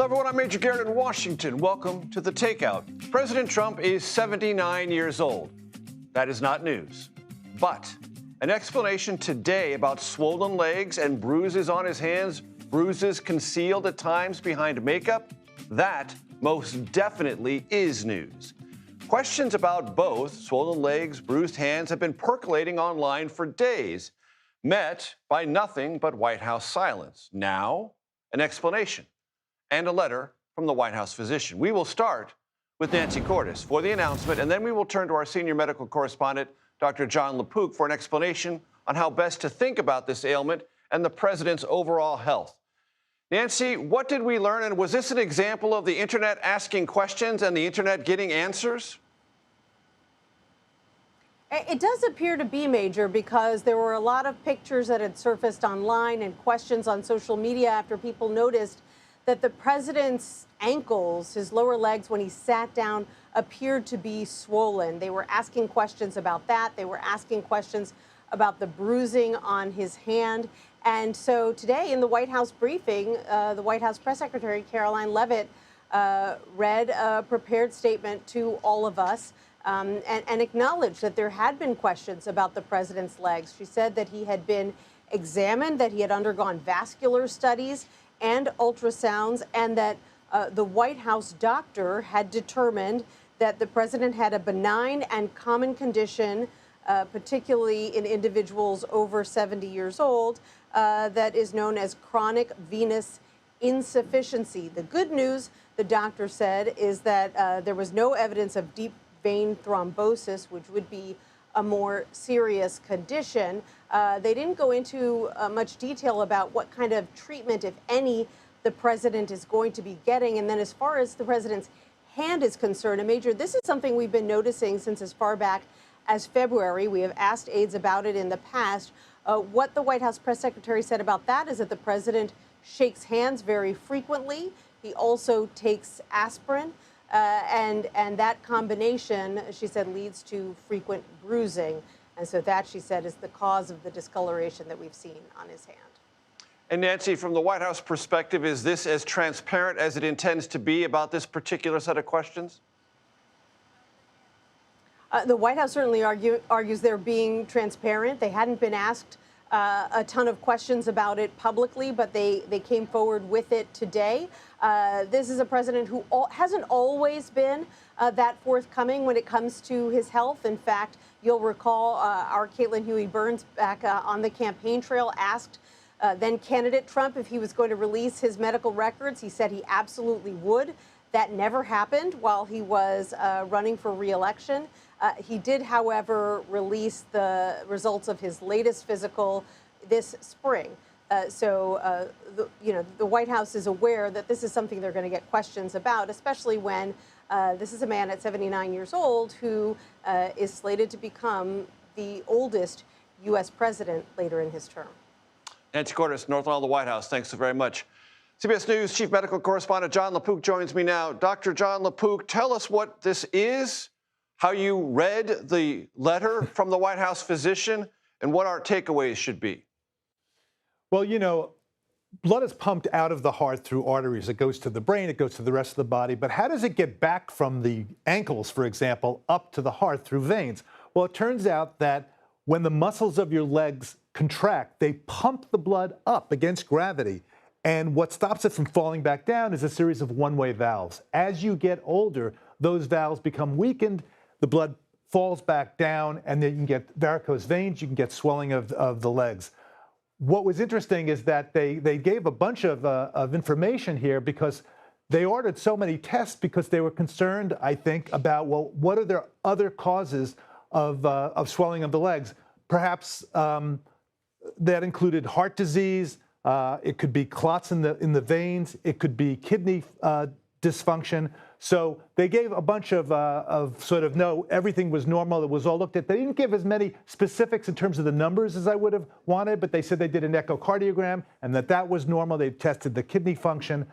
Hello, everyone. I'm Major Garrett in Washington. Welcome to The Takeout. President Trump is 79 years old. That is not news. But an explanation today about swollen legs and bruises on his hands, bruises concealed at times behind makeup, that most definitely is news. Questions about both swollen legs, bruised hands have been percolating online for days, met by nothing but White House silence. Now, an explanation and a letter from the White House physician. We will start with Nancy Cordes for the announcement, and then we will turn to our senior medical correspondent, Dr. Jon LaPook, for an explanation on how best to think about this ailment and the president's overall health. Nancy, what did we learn, and was this an example of the internet asking questions and the internet getting answers? It does appear to be, Major, because there were a lot of pictures that had surfaced online and questions on social media after people noticed that the president's ankles, his lower legs, when he sat down, appeared to be swollen. They were asking questions about that. They were asking questions about the bruising on his hand. And so today in the White House briefing, the White House press secretary, Caroline Leavitt, read a prepared statement to all of us and acknowledged that there had been questions about the president's legs. She said that he had been examined, that he had undergone vascular studies and ultrasounds, and that the White House doctor had determined that the president had a benign and common condition, particularly in individuals over 70 years old, that is known as chronic venous insufficiency. The good news, the doctor said, is that there was no evidence of deep vein thrombosis, which would be a more serious condition. They didn't go into much detail about what kind of treatment, if any, the president is going to be getting. And then as far as the president's hand is concerned, Major, this is something we've been noticing since as far back as February. We have asked aides about it in the past. What the White House press secretary said about that is that the president shakes hands very frequently. He also takes aspirin. And that combination, she said, leads to frequent bruising. And so that, she said, is the cause of the discoloration that we've seen on his hand. And Nancy, from the White House perspective, is this as transparent as it intends to be about this particular set of questions? The White House certainly argues they're being transparent. They hadn't been asked a ton of questions about it publicly, but they came forward with it today. This is a president who hasn't always been that forthcoming when it comes to his health. In fact, you'll recall our Caitlin Huey-Burns back on the campaign trail asked then candidate Trump if he was going to release his medical records. He said he absolutely would. That never happened while he was running for re-election. He did, however, release the results of his latest physical this spring. So the White House is aware that this is something they're going to get questions about, especially when this is a man at 79 years old who is slated to become the oldest U.S. president later in his term. Nancy Cordes, North Lawn of the White House, thanks so very much. CBS News Chief Medical Correspondent Jon LaPook joins me now. Dr. Jon LaPook, tell us what this is, how you read the letter from the White House physician, and what our takeaways should be. Well, you know, blood is pumped out of the heart through arteries. It goes to the brain, it goes to the rest of the body. But how does it get back from the ankles, for example, up to the heart through veins? Well, it turns out that when the muscles of your legs contract, they pump the blood up against gravity. And what stops it from falling back down is a series of one-way valves. As you get older, those valves become weakened, the blood falls back down, and then you can get varicose veins, you can get swelling of the legs. What was interesting is that they gave a bunch of information here because they ordered so many tests because they were concerned, I think, about, well, what are their other causes of swelling of the legs? Perhaps that included heart disease. It could be clots in the veins. It could be kidney dysfunction. So they gave a bunch of sort of, no, everything was normal. It was all looked at. They didn't give as many specifics in terms of the numbers as I would have wanted, but they said they did an echocardiogram and that was normal. They tested the kidney function.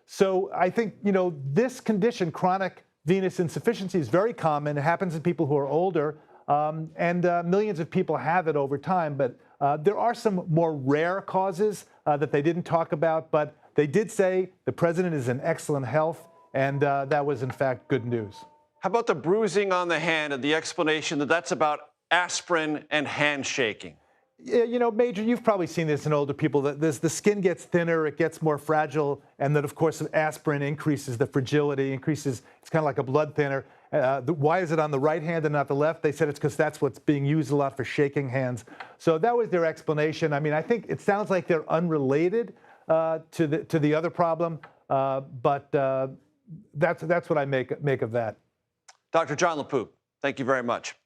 So I think, you know, this condition, chronic venous insufficiency, is very common. It happens in people who are older, and millions of people have it over time. But there are some more rare causes that they didn't talk about, but they did say the president is in excellent health, and that was, in fact, good news. How about the bruising on the hand and the explanation that that's about aspirin and handshaking? Yeah, you know, Major, you've probably seen this in older people, that the skin gets thinner, it gets more fragile, and that, of course, aspirin increases the fragility, it's kind of like a blood thinner. Why is it on the right hand and not the left? They said it's because that's what's being used a lot for shaking hands. So that was their explanation. I mean, I think it sounds like they're unrelated to the other problem, but that's what I make of that. Dr. Jon LaPook, thank you very much.